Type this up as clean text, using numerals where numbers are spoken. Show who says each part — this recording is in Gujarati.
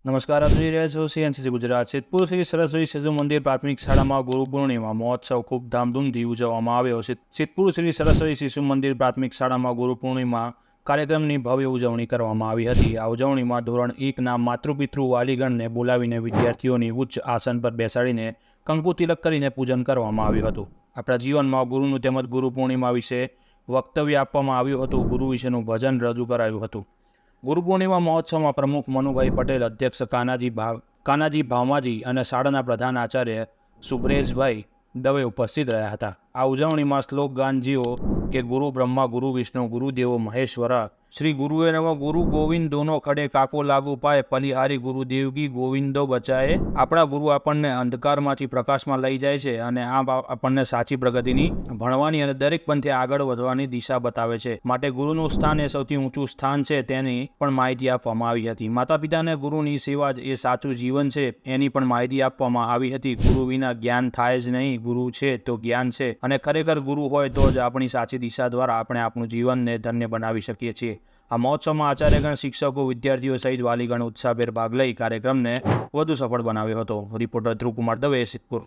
Speaker 1: નમસ્કાર, આપ જોઈ રહ્યા છો CNCC ગુજરાત. સિદ્ધપુર શ્રી સરસ્વતી શિશુ મંદિર પ્રાથમિક શાળામાં ગુરુ પૂર્ણિમા મહોત્સવ ખૂબ ધામધૂમથી ઉજવવામાં આવ્યો છે. સિદ્ધપુર શ્રી સરસ્વતી શિશુ મંદિર પ્રાથમિક શાળામાં ગુરુ પૂર્ણિમા કાર્યક્રમની ભવ્ય ઉજવણી કરવામાં આવી હતી. આ ઉજવણીમાં ધોરણ 1ના માતૃપિતૃ વાલીગણને બોલાવીને વિદ્યાર્થીઓની ઉચ્ચ આસન પર બેસાડીને કંકુ તિલક કરીને પૂજન કરવામાં આવ્યું હતું. આપણા જીવનમાં ગુરુનું તેમજ ગુરુ પૂર્ણિમા વિશે વક્તવ્ય આપવામાં આવ્યું હતું. ગુરુ વિશેનું ભજન રજૂ કરાયું હતું. ગુરુ પૂર્ણિમા મહોત્સવમાં પ્રમુખ મનુભાઈ પટેલ, અધ્યક્ષ કાનાજી ભામાજી અને શાળાના પ્રધાન આચાર્ય સુબ્રેશભાઈ દવે ઉપસ્થિત રહ્યા હતા. આ ઉજવણીમાં શ્લોક ગાનજીઓ કે ગુરુ બ્રહ્મા ગુરુ વિષ્ણુ ગુરુદેવો મહેશ્વરા, શ્રી ગુરુએ નમઃ, ગુરુ ગોવિંદ દોનો ખડે કાકો લાગુ પાય, પલિહારી ગુરુદેવકી ગોવિંદો બચાએ. આપણા ગુરુ આપણને અંધકારમાંથી પ્રકાશમાં લઈ જાય છે અને આ આપણને સાચી પ્રગતિની, ભણવાની અને દરેક પંથે આગળ વધવાની દિશા બતાવે છે. માટે ગુરુનું સ્થાન એ સૌથી ઊંચું સ્થાન છે, તેની પણ માહિતી આપવામાં આવી હતી. માતા પિતાને ગુરુની સેવા જ એ સાચું જીવન છે, એની પણ માહિતી આપવામાં આવી હતી. ગુરુ વિના જ્ઞાન થાય જ નહીં. ગુરુ છે તો જ્ઞાન છે, અને ખરેખર ગુરુ હોય તો જ આપણી સાચી દિશા દ્વારા આપણે આપણું જીવનને ધન્ય બનાવી શકીએ છીએ. આ મહોત્સવમાં આચાર્યગણ, શિક્ષકો, વિદ્યાર્થીઓ સહિત વાલીગણ ઉત્સાહભેર ભાગ લઈ કાર્યક્રમને વધુ સફળ બનાવ્યો હતો. રિપોર્ટર ધ્રુવકુમાર દવે, સિદ્ધપુર.